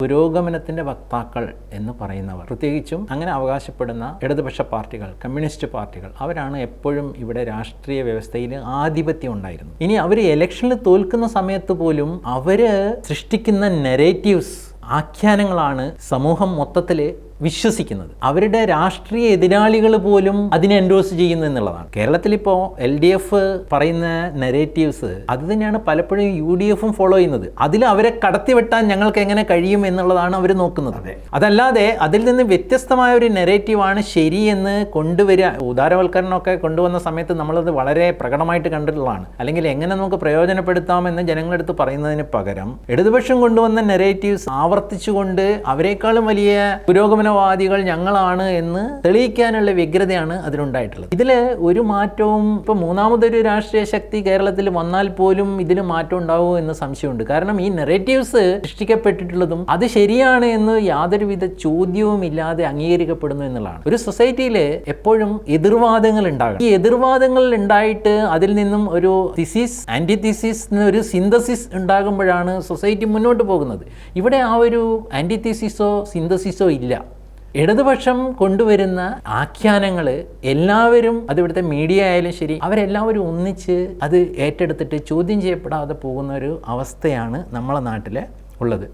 പുരോഗമനത്തിൻ്റെ വക്താക്കൾ എന്ന് പറയുന്നവർ, പ്രത്യേകിച്ചും അങ്ങനെ അവകാശപ്പെടുന്ന ഇടതുപക്ഷ പാർട്ടികൾ, കമ്മ്യൂണിസ്റ്റ് പാർട്ടികൾ, അവരാണ് എപ്പോഴും ഇവിടെ രാഷ്ട്രീയ വ്യവസ്ഥയിൽ ആധിപത്യം ഉണ്ടായിരുന്നു. ഇനി അവർ ഇലക്ഷനിൽ തോൽക്കുന്ന സമയത്ത് പോലും അവർ സൃഷ്ടിക്കുന്ന നെറേറ്റീവ്സ്, ആഖ്യാനങ്ങളാണ് സമൂഹം മൊത്തത്തിൽ വിശ്വസിക്കുന്നത്. അവരുടെ രാഷ്ട്രീയ എതിരാളികൾ പോലും അതിനെ എൻഡോഴ്സ് ചെയ്യുന്നു എന്നുള്ളതാണ്. കേരളത്തിലിപ്പോൾ LDF പറയുന്ന നെറേറ്റീവ്സ് അത് തന്നെയാണ് പലപ്പോഴും UDF ഫോളോ ചെയ്യുന്നത്. അതിൽ അവരെ കടത്തിവെട്ടാൻ ഞങ്ങൾക്ക് എങ്ങനെ കഴിയും എന്നുള്ളതാണ് അവർ നോക്കുന്നത്. അതല്ലാതെ അതിൽ നിന്ന് വ്യത്യസ്തമായ ഒരു നെറേറ്റീവാണ് ശരിയെന്ന് കൊണ്ടുവരിക. ഉദാരവൽക്കരണമൊക്കെ കൊണ്ടുവന്ന സമയത്ത് നമ്മളത് വളരെ പ്രകടമായിട്ട് കണ്ടിട്ടുള്ളതാണ്. അല്ലെങ്കിൽ എങ്ങനെ നമുക്ക് പ്രയോജനപ്പെടുത്താമെന്ന് ജനങ്ങളെടുത്ത് പറയുന്നതിന് പകരം ഇടതുപക്ഷം കൊണ്ടുവന്ന നെറേറ്റീവ്സ് ആവർത്തിച്ചുകൊണ്ട് അവരെക്കാളും വലിയ പുരോഗമനവാദികൾ ഞങ്ങളാണ് എന്ന് തെളിയിക്കാനുള്ള വ്യഗ്രതയാണ് അതിലുണ്ടായിട്ടുള്ളത്. ഇതിൽ ഒരു മാറ്റവും ഇപ്പോൾ മൂന്നാമതൊരു രാഷ്ട്രീയ ശക്തി കേരളത്തിൽ വന്നാൽ പോലും ഇതിൽ മാറ്റം ഉണ്ടാവുമോ എന്ന് സംശയമുണ്ട്. കാരണം ഈ നെറേറ്റീവ്സ് സൃഷ്ടിക്കപ്പെട്ടിട്ടുള്ളതും അത് ശരിയാണ് എന്ന് യാതൊരുവിധ ചോദ്യവും ഇല്ലാതെ അംഗീകരിക്കപ്പെടുന്നു എന്നുള്ളതാണ്. ഒരു സൊസൈറ്റിയിൽ എപ്പോഴും എതിർവാദങ്ങൾ ഉണ്ടാകണം. ഈ എതിർവാദങ്ങൾ ഉണ്ടായിട്ട് അതിൽ നിന്നും ഒരു തിസിസ്, ആന്റിതിസിസ് എന്നൊരു സിന്തസിസ് ഉണ്ടാകുമ്പോഴാണ് സൊസൈറ്റി മുന്നോട്ട് പോകുന്നത്. ഇവിടെ ആ ഒരു ആന്റിതിസിസോ സിന്തസിസോ ഇല്ല. ഇടതുപക്ഷം കൊണ്ടുവരുന്ന ആഖ്യാനങ്ങൾ എല്ലാവരും, അത് ഇവിടുത്തെ മീഡിയ ആയാലും ശരി, അവരെല്ലാവരും ഒന്നിച്ച് അത് ഏറ്റെടുത്തിട്ട് ചോദ്യം ചെയ്യപ്പെടാതെ പോകുന്ന ഒരു അവസ്ഥയാണ് നമ്മളെ നാട്ടിൽ ഉള്ളത്.